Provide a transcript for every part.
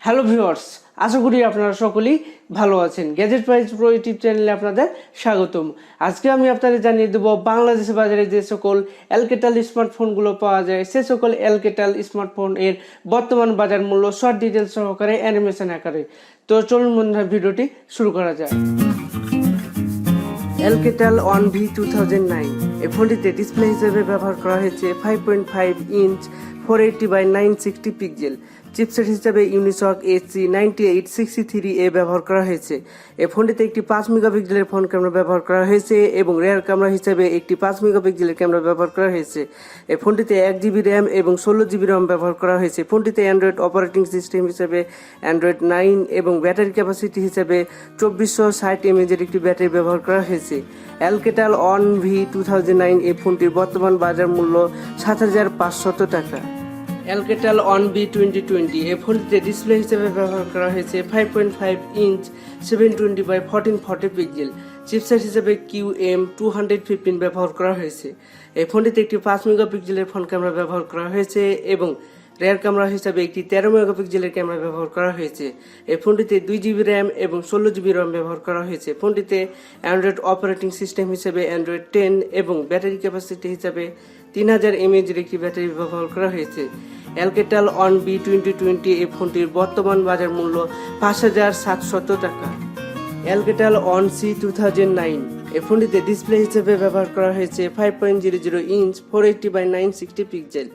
Hello viewers, আশা করি আপনারা সকলেই ভালো আছেন। গ্যাজেট প্রাইস প্রো ইউটিউব চ্যানেলে আপনাদের স্বাগতম। আজকে আমি আপনাদের জানিয়ে দেবো বাংলাদেশের বাজারে যে সকল অ্যালকেটাল স্মার্টফোনগুলো পাওয়া যায় সে সকল অ্যালকেটাল স্মার্টফোন এর বর্তমান বাজার মূল্য শর্ট ডিটেলস সহকারে অ্যানিমেশন আকারে। তো চলুন বন্ধুরা, ভিডিওটি শুরু করা যায়। Alcatel On V2009 এই ফোনটিতে ডিসপ্লে হিসেবে ব্যবহার করা হয়েছে 5.5 ইঞ্চ 480x960 পিক্সেল। চিপসেট হিসেবে ইউনিসক HC9863A ব্যবহার করা হয়েছে। এই ফোনটিতে একটি 5 মেগাপিক্সেলের ফ্রন্ট ক্যামেরা ব্যবহার করা হয়েছে এবং রিয়ার ক্যামেরা হিসেবে একটি 5 মেগাপিক্সেলের ক্যামেরা ব্যবহার করা হয়েছে। এই ফোনটিতে 1GB র্যাম এবং 16GB ROM ব্যবহার করা হয়েছে। ফোনটিতে অ্যান্ড্রয়েড অপারেটিং সিস্টেম হিসেবে অ্যান্ড্রয়েড 9 এবং ব্যাটারি ক্যাপাসিটি হিসেবে 2460 mAh একটি ব্যাটারি ব্যবহার করা হয়েছে। Alcatel On V2009 এই ফোনটির বর্তমান বাজার মূল্য 7500 টাকা। Alcatel On V2020 এই ফোনটিতে ডিসপ্লে হিসেবে ব্যবহার করা হয়েছে 5.5 ইঞ্চ 720x1440 পিক্সেল। চিপসেট হিসেবে QM215 ব্যবহার করা হয়েছে। এই ফোনটিতে একটি 5 মেগাপিক্সেলের ফ্রন্ট ক্যামেরা ব্যবহার করা হয়েছে এবং রিয়ার ক্যামেরা হিসাবে একটি 13 মেগাপিক্সেলের ক্যামেরা ব্যবহার করা হয়েছে। এই ফোনটিতে 2GB র্যাম এবং 16GB ROM ব্যবহার করা হয়েছে। ফোনটিতে অ্যান্ড্রয়েড অপারেটিং সিস্টেম হিসেবে অ্যান্ড্রয়েড 10 এবং ব্যাটারি ক্যাপাসিটি হিসাবে 3000 mAh একটি ব্যাটারি ব্যবহার করা হয়েছে। Alcatel On V2020 এই ফোনটির বর্তমান বাজার মূল্য 5700 টাকা। Alcatel On C2009 এই ফোনটিতে ডিসপ্লে হিসেবে ব্যবহার করা হয়েছে 5.00 ইঞ্চ 480x960 পিক্সেল।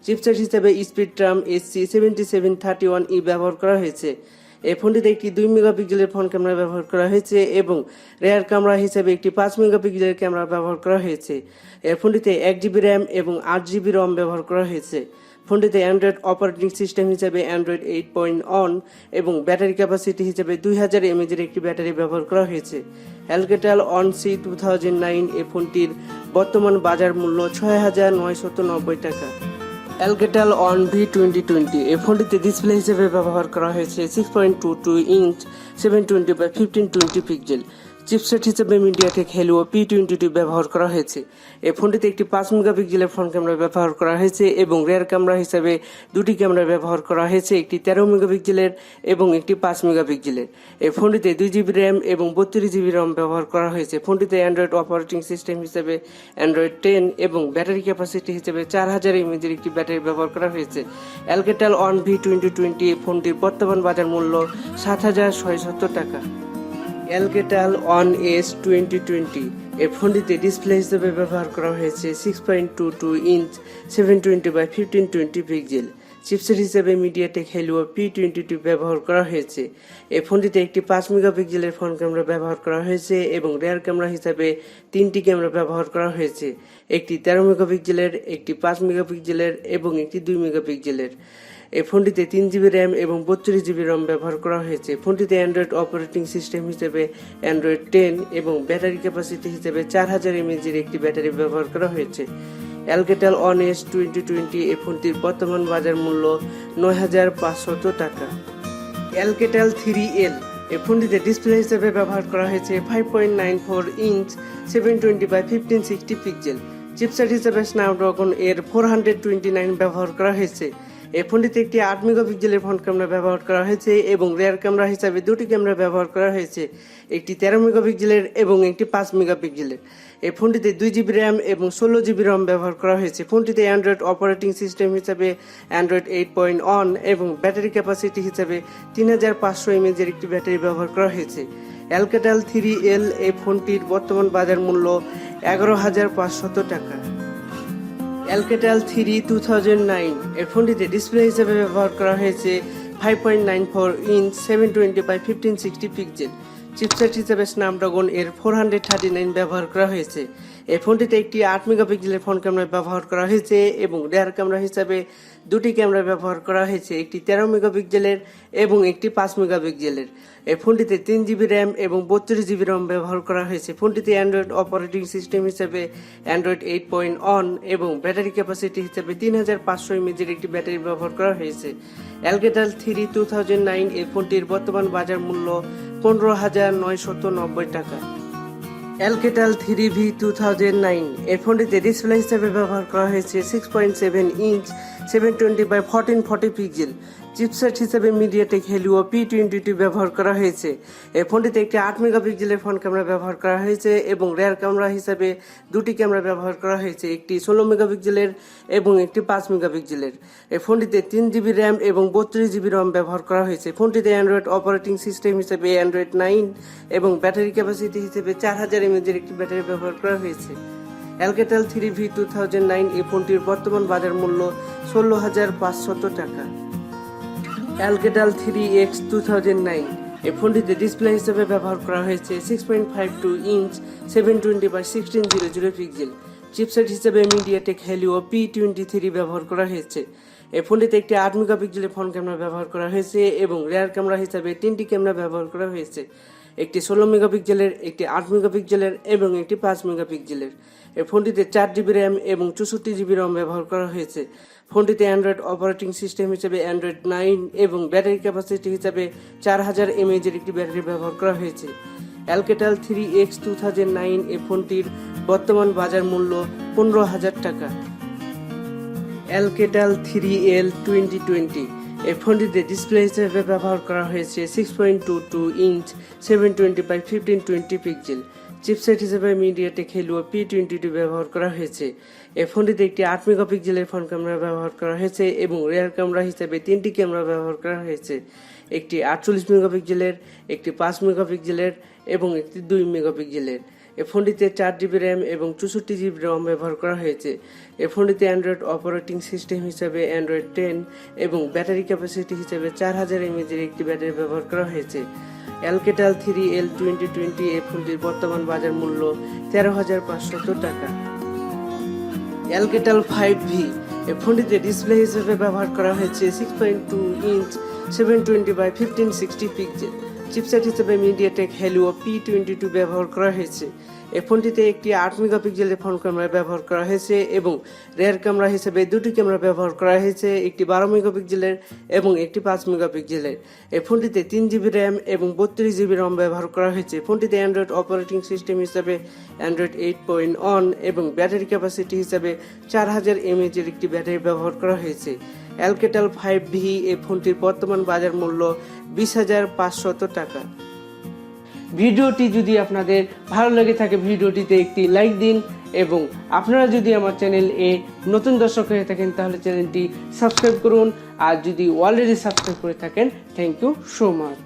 চিপসেট হিসেবে স্পিডট্রাম HC7731E ব্যবহার করা হয়েছে। এই ফোনটিতে একটি 2 মেগাপিক্সেলের ফ্রন্ট ক্যামেরা ব্যবহার করা হয়েছে এবং রিয়ার ক্যামেরা হিসেবে একটি 5 মেগাপিক্সেলের ক্যামেরা ব্যবহার করা হয়েছে। এই ফোনটিতে 1GB র্যাম এবং 8GB ROM ব্যবহার করা হয়েছে। ফোনটিতে অ্যান্ড্রয়েড অপারেটিং সিস্টেম হিসেবে অ্যান্ড্রয়েড 8.1 এবং ব্যাটারি ক্যাপাসিটি হিসেবে 2000 mAh একটি ব্যাটারি ব্যবহার করা হয়েছে। Alcatel On C2009 এই ফোনটির বর্তমান বাজার মূল্য 6990 টাকা। Alcatel On V2020 এই ফোনটিতে ডিসপ্লে হিসেবে ব্যবহার করা হয়েছে 6.22 ইঞ্চ 720x1520 পিক্সেল। চিপসেট হিসেবে মিডিয়াটেক হেলিও P22 ব্যবহার করা হয়েছে। এই ফোনটিতে একটি 5 মেগাপিক্সেলের ফ্রন্ট ক্যামেরা ব্যবহার করা হয়েছে এবং রিয়ার ক্যামেরা হিসেবে দুটি ক্যামেরা ব্যবহার করা হয়েছে, একটি 13 মেগাপিক্সেলের এবং একটি 5 মেগাপিক্সেলের। এই ফোনটিতে 2GB র্যাম এবং 32GB ROM ব্যবহার করা হয়েছে। ফোনটিতে অ্যান্ড্রয়েড অপারেটিং সিস্টেম হিসেবে অ্যান্ড্রয়েড 10 এবং ব্যাটারি ক্যাপাসিটি হিসেবে 4000 mAh একটি ব্যাটারি ব্যবহার করা হয়েছে। Alcatel On V2020 এই ফোনটির বর্তমান বাজার মূল্য 7600 টাকা। Alcatel On S2020 এই ফোনটিতে ডিসপ্লে হিসেবে ব্যবহার করা হয়েছে 6.22 ইঞ্চ 720x1520 পিক্সেল। চিপসেট হিসেবে মিডিয়াটেক হেলিও P22 ব্যবহার করা হয়েছে। এই ফোনটিতে একটি 5 মেগাপিক্সেলের ফ্রন্ট ক্যামেরা ব্যবহার করা হয়েছে এবং রিয়ার ক্যামেরা হিসেবে 3টি ক্যামেরা ব্যবহার করা হয়েছে, একটি 13 মেগাপিক্সেলের, একটি 5 মেগাপিক্সেলের এবং একটি 2 মেগাপিক্সেলের। এই ফোনটিতে 3GB র্যাম এবং 32GB ROM ব্যবহার করা হয়েছে। ফোনটিতে অ্যান্ড্রয়েড অপারেটিং সিস্টেম হিসেবে অ্যান্ড্রয়েড 10 এবং ব্যাটারি ক্যাপাসিটি হিসেবে 4000 mAh একটি ব্যাটারি ব্যবহার করা হয়েছে। Alcatel On S2020 এই ফোনটির বর্তমান বাজার মূল্য 9500 টাকা। Alcatel 3L এই ফোনটিতে ডিসপ্লে হিসেবে ব্যবহার করা হয়েছে 5.94 ইঞ্চ 720x1560 পিক্সেল। চিপসেট হিসেবে স্ন্যাপড্রাগন এর 429 ব্যবহার করা হয়েছে। এই ফোনটিতে একটি 8 মেগাপিক্সেলের ফ্রন্ট ক্যামেরা ব্যবহার করা হয়েছে এবং রিয়ার ক্যামেরা হিসাবে দুটি ক্যামেরা ব্যবহার করা হয়েছে, একটি 13 মেগাপিক্সেলের এবং একটি 5 মেগাপিক্সেলের। এই ফোনটিতে 2GB র্যাম এবং 16GB ROM ব্যবহার করা হয়েছে। ফোনটিতে অ্যান্ড্রয়েড অপারেটিং সিস্টেম হিসাবে অ্যান্ড্রয়েড 8.1 এবং ব্যাটারি ক্যাপাসিটি হিসাবে 3500 mAh একটি ব্যাটারি ব্যবহার করা হয়েছে। Alcatel 3L এই ফোনটির বর্তমান বাজার মূল্য 11500 টাকা। Alcatel 3 2009 এই ফোনটিতে ডিসপ্লে হিসেবে ব্যবহার করা হয়েছে 5.94 ইঞ্চ 720x1560 পিক্সেল। চিপসেট হিসেবে স্ন্যাপড্রাগন এর 439 ব্যবহার করা হয়েছে। এই ফোনটিতে একটি 8 মেগাপিক্সেলের ফ্রন্ট ক্যামেরা ব্যবহার করা হয়েছে এবং রিয়ার ক্যামেরা হিসাবে দুটি ক্যামেরা ব্যবহার করা হয়েছে, একটি 13 মেগাপিক্সেলের এবং একটি 5 মেগাপিক্সেলের। এই ফোনটিতে 3GB র্যাম এবং 32GB ROM ব্যবহার করা হয়েছে। ফোনটিতে অ্যান্ড্রয়েড অপারেটিং সিস্টেম হিসেবে অ্যান্ড্রয়েড 8.1 এবং ব্যাটারি ক্যাপাসিটি হিসেবে 3500 mAh একটি ব্যাটারি ব্যবহার করা হয়েছে। Alcatel 3 2009 এই ফোনটির বর্তমান বাজার মূল্য 15990 টাকা। Alcatel 3V 2009 এর ফোনটিতে ডিসপ্লে হিসেবে ব্যবহার করা হয়েছে 6.7 ইঞ্চ 720x1440 পিক্সেল। চিপসেট হিসেবে মিডিয়াটেক হেলিও P22 ব্যবহার করা হয়েছে। এই ফোনটিতে একটি 8 মেগাপিক্সেলের ফ্রন্ট ক্যামেরা ব্যবহার করা হয়েছে এবং রিয়ার ক্যামেরা হিসেবে দুটি ক্যামেরা ব্যবহার করা হয়েছে, একটি 16 মেগাপিক্সেলের এবং একটি 5 মেগাপিক্সেলের। এই ফোনটিতে 3GB র্যাম এবং 32GB রম ব্যবহার করা হয়েছে। ফোনটিতে অ্যান্ড্রয়েড অপারেটিং সিস্টেম হিসেবে অ্যান্ড্রয়েড 9 এবং ব্যাটারি ক্যাপাসিটি হিসেবে 4000 mAh একটি ব্যাটারি ব্যবহার করা হয়েছে। Alcatel 3V 2009 এই ফোনটির বর্তমান বাজার মূল্য 16,500 টাকা। Alcatel 3X 2009 এই ফোনটিতে ডিসপ্লে হিসেবে ব্যবহার করা হয়েছে 6.52 ইঞ্চ 720x1600 পিক্সেল। চিপসেট হিসেবে মিডিয়াটেক হেলিও P23 ব্যবহার করা হয়েছে। এই ফোনটিতে একটি 8 মেগাপিক্সেলের ফ্রন্ট ক্যামেরা ব্যবহার করা হয়েছে এবং রিয়ার ক্যামেরা হিসেবে 3টি ক্যামেরা ব্যবহার করা হয়েছে, একটি 16 মেগাপিক্সেলের, একটি 8 মেগাপিক্সেলের এবং একটি 5 মেগাপিক্সেলের। এই ফোনটিতে 4GB র্যাম এবং 64GB রম ব্যবহার করা হয়েছে। ফোনটিতে অ্যান্ড্রয়েড অপারেটিং সিস্টেম হিসেবে অ্যান্ড্রয়েড 9 এবং ব্যাটারি ক্যাপাসিটি হিসেবে 4000 mAh একটি ব্যাটারি ব্যবহার করা হয়েছে। Alcatel 3X 2009 এই ফোনটির বর্তমান বাজার মূল্য 15,000 টাকা। Alcatel 3L 2020 এই ফোনটিতে ডিসপ্লে হিসেবে ব্যবহার করা হয়েছে 6.22 ইঞ্চ 720x1520 পিক্সেল। চিপসেট হিসেবে মিডিয়াটেক হেলিও P22 ব্যবহার করা হয়েছে। এই ফোনটিতে একটি 8 মেগাপিক্সেলের ফ্রন্ট ক্যামেরা ব্যবহার করা হয়েছে এবং রিয়ার ক্যামেরা হিসেবে 3টি ক্যামেরা ব্যবহার করা হয়েছে, একটি 48 মেগাপিক্সেলের, একটি 5 মেগাপিক্সেলের এবং একটি 2 মেগাপিক্সেলের। এই ফোনটিতে 4GB র্যাম এবং 64GB রম ব্যবহার করা হয়েছে। এই ফোনটিতে অ্যান্ড্রয়েড অপারেটিং সিস্টেম হিসেবে অ্যান্ড্রয়েড 10 এবং ব্যাটারি ক্যাপাসিটি হিসেবে 4000 mAh একটি ব্যাটারি ব্যবহার করা হয়েছে। Alcatel 3L 2020 এই ফোনটির বর্তমান বাজার মূল্য 13,500 টাকা। Alcatel 5V এই ফোনটিতে ডিসপ্লে হিসেবে ব্যবহার করা হয়েছে 6.2 ইঞ্চ 720x1560 পিক্সেল। চিপসেট হিসেবে মিডিয়াটেক হেলিও P22 ব্যবহার করা হয়েছে। এই ফোনটিতে একটি 8 মেগাপিক্সেলের ফ্রন্ট ক্যামেরা ব্যবহার করা হয়েছে এবং রিয়ার ক্যামেরা হিসেবে দুটি ক্যামেরা ব্যবহার করা হয়েছে, একটি 12 মেগাপিক্সেলের এবং একটি 5 মেগাপিক্সেলের। এই ফোনটিতে 3GB র্যাম এবং 32GB রম ব্যবহার করা হয়েছে। ফোনটিতে অ্যান্ড্রয়েড অপারেটিং সিস্টেম হিসেবে অ্যান্ড্রয়েড 8.1 এবং ব্যাটারি ক্যাপাসিটি হিসেবে 4000 mAh একটি ব্যাটারি ব্যবহার করা হয়েছে। Alcatel 5V এই ফোনটির বর্তমান বাজার মূল্য 20,500 টাকা। ভিডিওটি যদি আপনাদের ভালো লেগে থাকে ভিডিওটিতে একটি লাইক দিন এবং আপনারা যদি আমার চ্যানেল নতুন দর্শক হয়ে থাকেন তাহলে চ্যানেলটি সাবস্ক্রাইব করুন, আর যদি অলরেডি সাবস্ক্রাইব করে থাকেন থ্যাংক ইউ সো মাচ।